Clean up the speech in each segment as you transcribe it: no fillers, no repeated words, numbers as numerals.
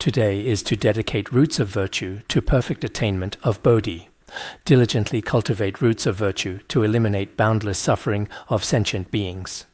today is to dedicate roots of virtue to perfect attainment of bodhi. Diligently cultivate roots of virtue to eliminate boundless suffering of sentient beings.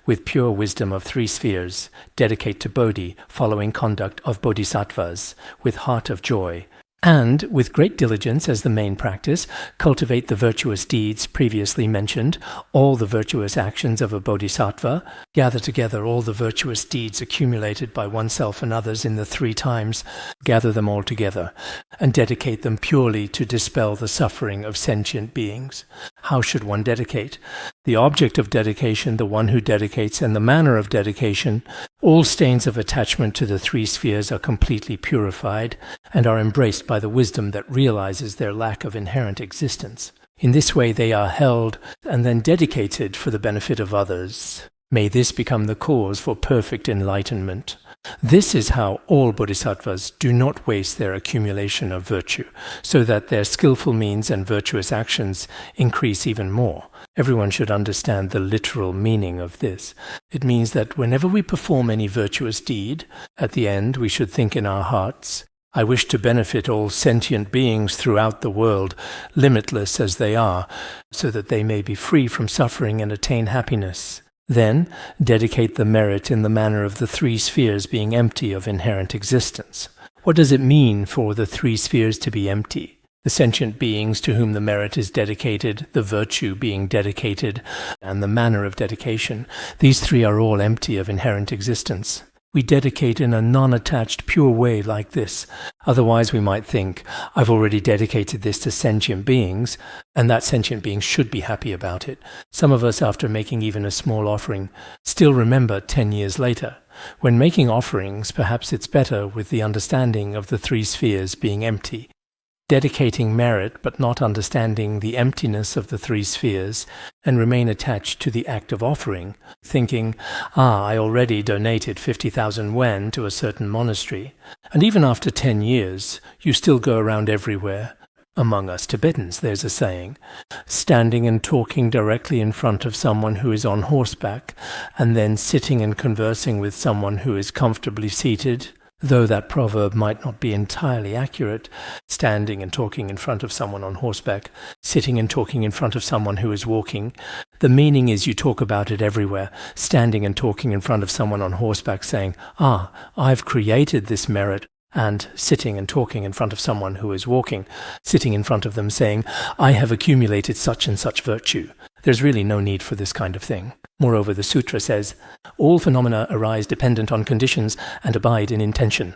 With pure wisdom of three spheres, dedicate to bodhi following conduct of bodhisattvas, with heart of joy. And, with great diligence as the main practice, cultivate the virtuous deeds previously mentioned, all the virtuous actions of a bodhisattva, gather together all the virtuous deeds accumulated by oneself and others in the 3 times, gather them all together, and dedicate them purely to dispel the suffering of sentient beings. How should one dedicate? The object of dedication, the one who dedicates, and the manner of dedication, all stains of attachment to the 3 spheres are completely purified and are embraced by the wisdom that realizes their lack of inherent existence. In this way they are held and then dedicated for the benefit of others. May this become the cause for perfect enlightenment. This is how all bodhisattvas do not waste their accumulation of virtue, so that their skillful means and virtuous actions increase even more. Everyone should understand the literal meaning of this. It means that whenever we perform any virtuous deed, at the end we should think in our hearts, I wish to benefit all sentient beings throughout the world, limitless as they are, so that they may be free from suffering and attain happiness. Then, dedicate the merit in the manner of the 3 spheres being empty of inherent existence. What does it mean for the 3 spheres to be empty? The sentient beings to whom the merit is dedicated, the virtue being dedicated, and the manner of dedication, these 3 are all empty of inherent existence. We dedicate in a non-attached, pure way like this. Otherwise we might think, I've already dedicated this to sentient beings, and that sentient being should be happy about it. Some of us, after making even a small offering, still remember 10 years later. When making offerings, perhaps it's better with the understanding of the 3 spheres being empty. Dedicating merit but not understanding the emptiness of the 3 spheres and remain attached to the act of offering, thinking, I already donated 50,000 yen to a certain monastery, and even after 10 years you still go around everywhere. Among us Tibetans there's a saying, standing and talking directly in front of someone who is on horseback, and then sitting and conversing with someone who is comfortably seated. Though that proverb might not be entirely accurate, standing and talking in front of someone on horseback, sitting and talking in front of someone who is walking, the meaning is you talk about it everywhere, standing and talking in front of someone on horseback saying, I've created this merit, and sitting and talking in front of someone who is walking, sitting in front of them saying, I have accumulated such and such virtue. There's really no need for this kind of thing. Moreover, the sutra says, all phenomena arise dependent on conditions and abide in intention.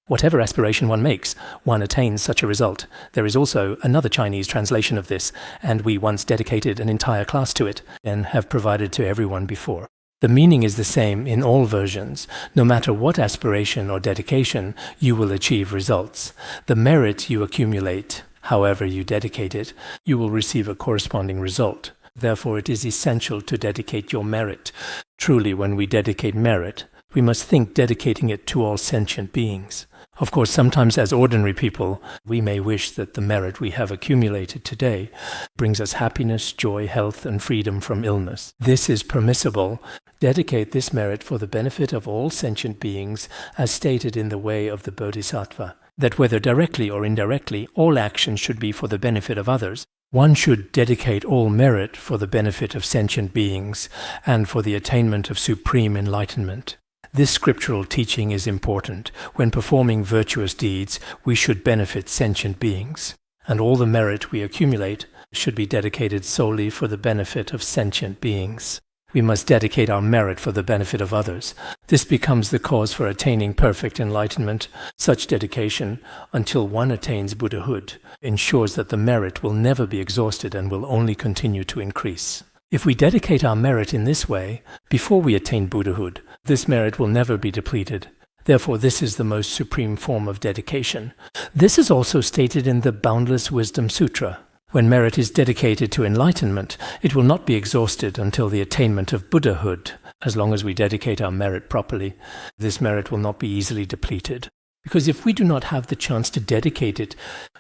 Whatever aspiration one makes, one attains such a result. There is also another Chinese translation of this, and we once dedicated an entire class to it and have provided to everyone before. The meaning is the same in all versions. No matter what aspiration or dedication, you will achieve results. The merit you accumulate, however you dedicate it, you will receive a corresponding result. Therefore, it is essential to dedicate your merit. Truly, when we dedicate merit, we must think dedicating it to all sentient beings. Of course, sometimes as ordinary people, we may wish that the merit we have accumulated today brings us happiness, joy, health, and freedom from illness. This is permissible. Dedicate this merit for the benefit of all sentient beings, as stated in the way of the Bodhisattva, that whether directly or indirectly, all actions should be for the benefit of others. One should dedicate all merit for the benefit of sentient beings and for the attainment of supreme enlightenment. This scriptural teaching is important. When performing virtuous deeds, we should benefit sentient beings, and all the merit we accumulate should be dedicated solely for the benefit of sentient beings. We must dedicate our merit for the benefit of others. This becomes the cause for attaining perfect enlightenment. Such dedication, until one attains Buddhahood, ensures that the merit will never be exhausted and will only continue to increase. If we dedicate our merit in this way, before we attain Buddhahood, this merit will never be depleted. Therefore, this is the most supreme form of dedication. This is also stated in the Boundless Wisdom Sutra. When merit is dedicated to enlightenment, it will not be exhausted until the attainment of Buddhahood. As long as we dedicate our merit properly, this merit will not be easily depleted. Because if we do not have the chance to dedicate it,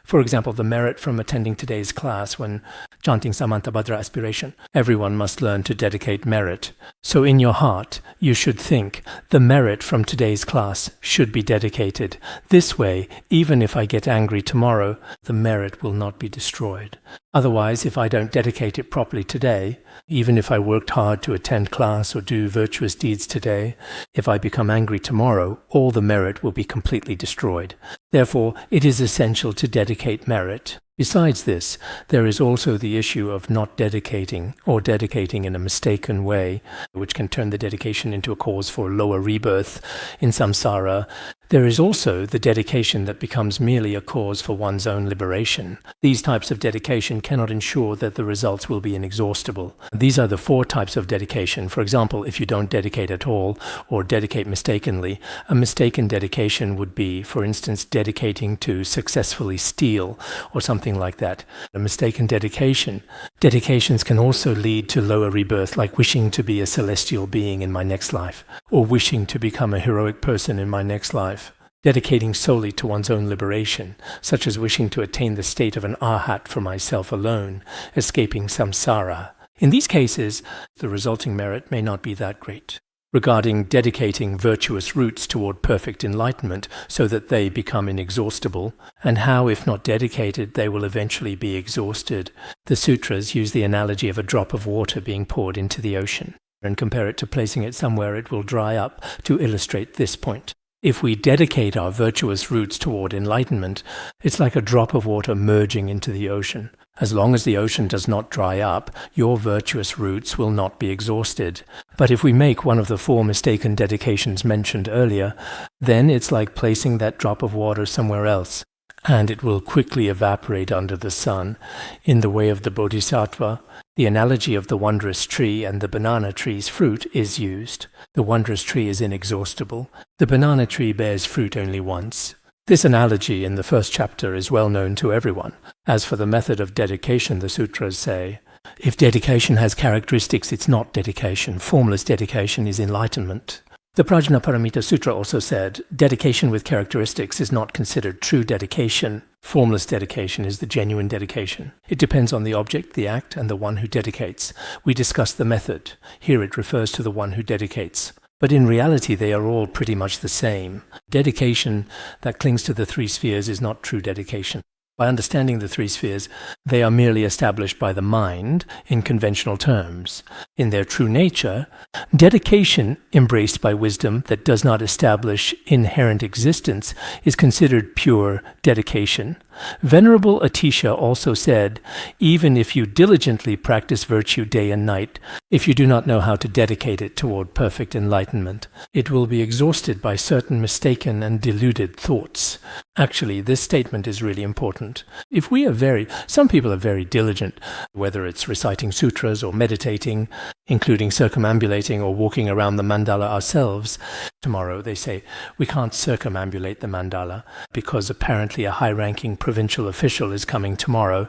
for example, the merit from attending today's class when chanting Samantabhadra aspiration, everyone must learn to dedicate merit. So in your heart, you should think, the merit from today's class should be dedicated. This way, even if I get angry tomorrow, the merit will not be destroyed. Otherwise, if I don't dedicate it properly today, even if I worked hard to attend class or do virtuous deeds today, if I become angry tomorrow, all the merit will be completely destroyed. Therefore, it is essential to dedicate merit. Besides this, there is also the issue of not dedicating or dedicating in a mistaken way, which can turn the dedication into a cause for lower rebirth in samsara. There is also the dedication that becomes merely a cause for one's own liberation. These types of dedication cannot ensure that the results will be inexhaustible. These are the 4 types of dedication. For example, if you don't dedicate at all or dedicate mistakenly, a mistaken dedication would be, for instance, dedicating to successfully steal or something like that. A mistaken dedications can also lead to lower rebirth, like wishing to be a celestial being in my next life, or wishing to become a heroic person in my next life. Dedicating solely to one's own liberation, such as wishing to attain the state of an arhat for myself alone, escaping samsara. In these cases, the resulting merit may not be that great. Regarding dedicating virtuous roots toward perfect enlightenment so that they become inexhaustible, and how, if not dedicated, they will eventually be exhausted, the sutras use the analogy of a drop of water being poured into the ocean, and compare it to placing it somewhere it will dry up to illustrate this point. If we dedicate our virtuous roots toward enlightenment, it's like a drop of water merging into the ocean. As long as the ocean does not dry up, your virtuous roots will not be exhausted. But if we make one of the 4 mistaken dedications mentioned earlier, then it's like placing that drop of water somewhere else, and it will quickly evaporate under the sun. In the way of the Bodhisattva, the analogy of the wondrous tree and the banana tree's fruit is used. The wondrous tree is inexhaustible. The banana tree bears fruit only once. This analogy in the first chapter is well known to everyone. As for the method of dedication, the sutras say, if dedication has characteristics, it's not dedication. Formless dedication is enlightenment. The Prajna Paramita Sutra also said, dedication with characteristics is not considered true dedication. Formless dedication is the genuine dedication. It depends on the object, the act, and the one who dedicates. We discussed the method. Here it refers to the one who dedicates. But in reality, they are all pretty much the same. Dedication that clings to the 3 spheres is not true dedication. By understanding the 3 spheres, they are merely established by the mind in conventional terms. In their true nature, dedication embraced by wisdom that does not establish inherent existence is considered pure dedication. Venerable Atisha also said, even if you diligently practice virtue day and night, if you do not know how to dedicate it toward perfect enlightenment, it will be exhausted by certain mistaken and deluded thoughts. Actually, this statement is really important. If we are some people are very diligent, whether it's reciting sutras or meditating, including circumambulating or walking around the mandala ourselves. Tomorrow, they say, we can't circumambulate the mandala because apparently a high-ranking provincial official is coming tomorrow,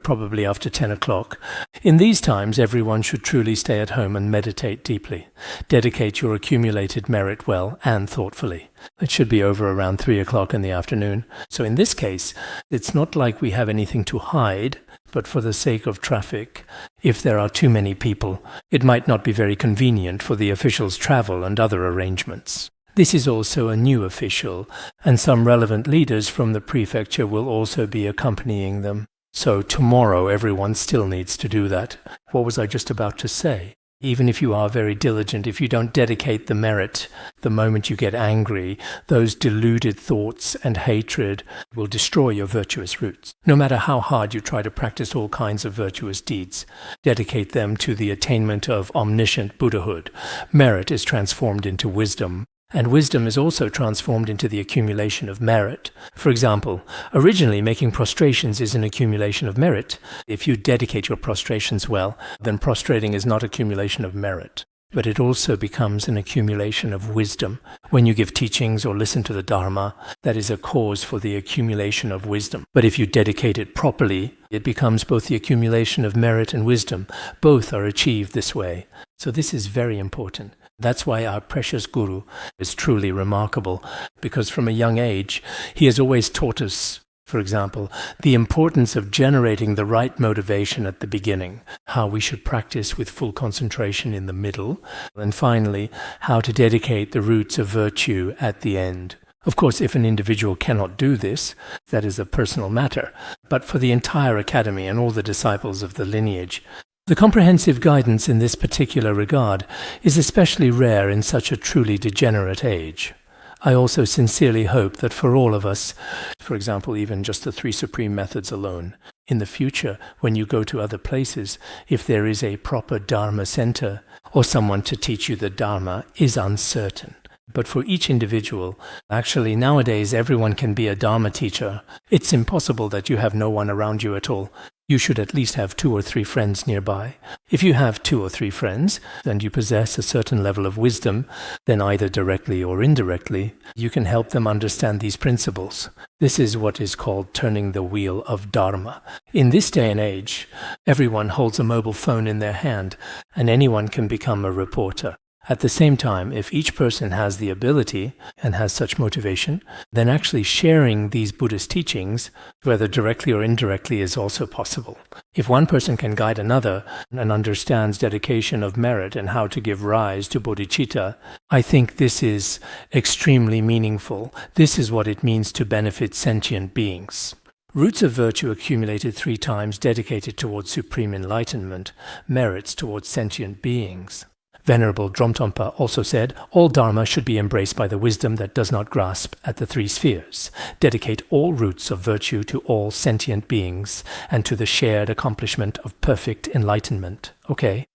probably after 10 o'clock. In these times, everyone should truly stay at home and meditate deeply. Dedicate your accumulated merit well and thoughtfully. It should be over around 3 o'clock in the afternoon. So in this case, it's not like we have anything to hide, but for the sake of traffic, if there are too many people, it might not be very convenient for the official's travel and other arrangements. This is also a new official, and some relevant leaders from the prefecture will also be accompanying them. So tomorrow everyone still needs to do that. What was I just about to say? Even if you are very diligent, if you don't dedicate the merit, the moment you get angry, those deluded thoughts and hatred will destroy your virtuous roots. No matter how hard you try to practice all kinds of virtuous deeds, dedicate them to the attainment of omniscient Buddhahood. Merit is transformed into wisdom. And wisdom is also transformed into the accumulation of merit. For example, originally making prostrations is an accumulation of merit. If you dedicate your prostrations well, then prostrating is not accumulation of merit, but it also becomes an accumulation of wisdom. When you give teachings or listen to the Dharma, that is a cause for the accumulation of wisdom. But if you dedicate it properly, it becomes both the accumulation of merit and wisdom. Both are achieved this way. So this is very important. That's why our precious Guru is truly remarkable, because from a young age, he has always taught us, for example, the importance of generating the right motivation at the beginning, how we should practice with full concentration in the middle, and finally, how to dedicate the roots of virtue at the end. Of course, if an individual cannot do this, that is a personal matter, but for the entire academy and all the disciples of the lineage, the comprehensive guidance in this particular regard is especially rare in such a truly degenerate age. I also sincerely hope that for all of us, for example, even just the 3 supreme methods alone, in the future, when you go to other places, if there is a proper Dharma center or someone to teach you the Dharma is uncertain. But for each individual, actually nowadays everyone can be a Dharma teacher. It's impossible that you have no one around you at all. You should at least have 2 or 3 friends nearby. If you have 2 or 3 friends, and you possess a certain level of wisdom, then either directly or indirectly, you can help them understand these principles. This is what is called turning the wheel of Dharma. In this day and age, everyone holds a mobile phone in their hand, and anyone can become a reporter. At the same time, if each person has the ability and has such motivation, then actually sharing these Buddhist teachings, whether directly or indirectly, is also possible. If one person can guide another and understands dedication of merit and how to give rise to bodhicitta, I think this is extremely meaningful. This is what it means to benefit sentient beings. Roots of virtue accumulated 3 times dedicated towards supreme enlightenment, merits towards sentient beings. Venerable Dromtonpa also said, all Dharma should be embraced by the wisdom that does not grasp at the 3 spheres. Dedicate all roots of virtue to all sentient beings and to the shared accomplishment of perfect enlightenment. Okay?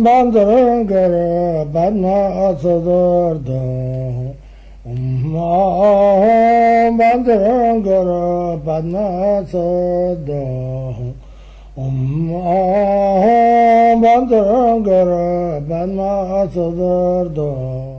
Bandangara Badna Sodargye Bandangara Badna Sodargye Bandangara Badna Sodargye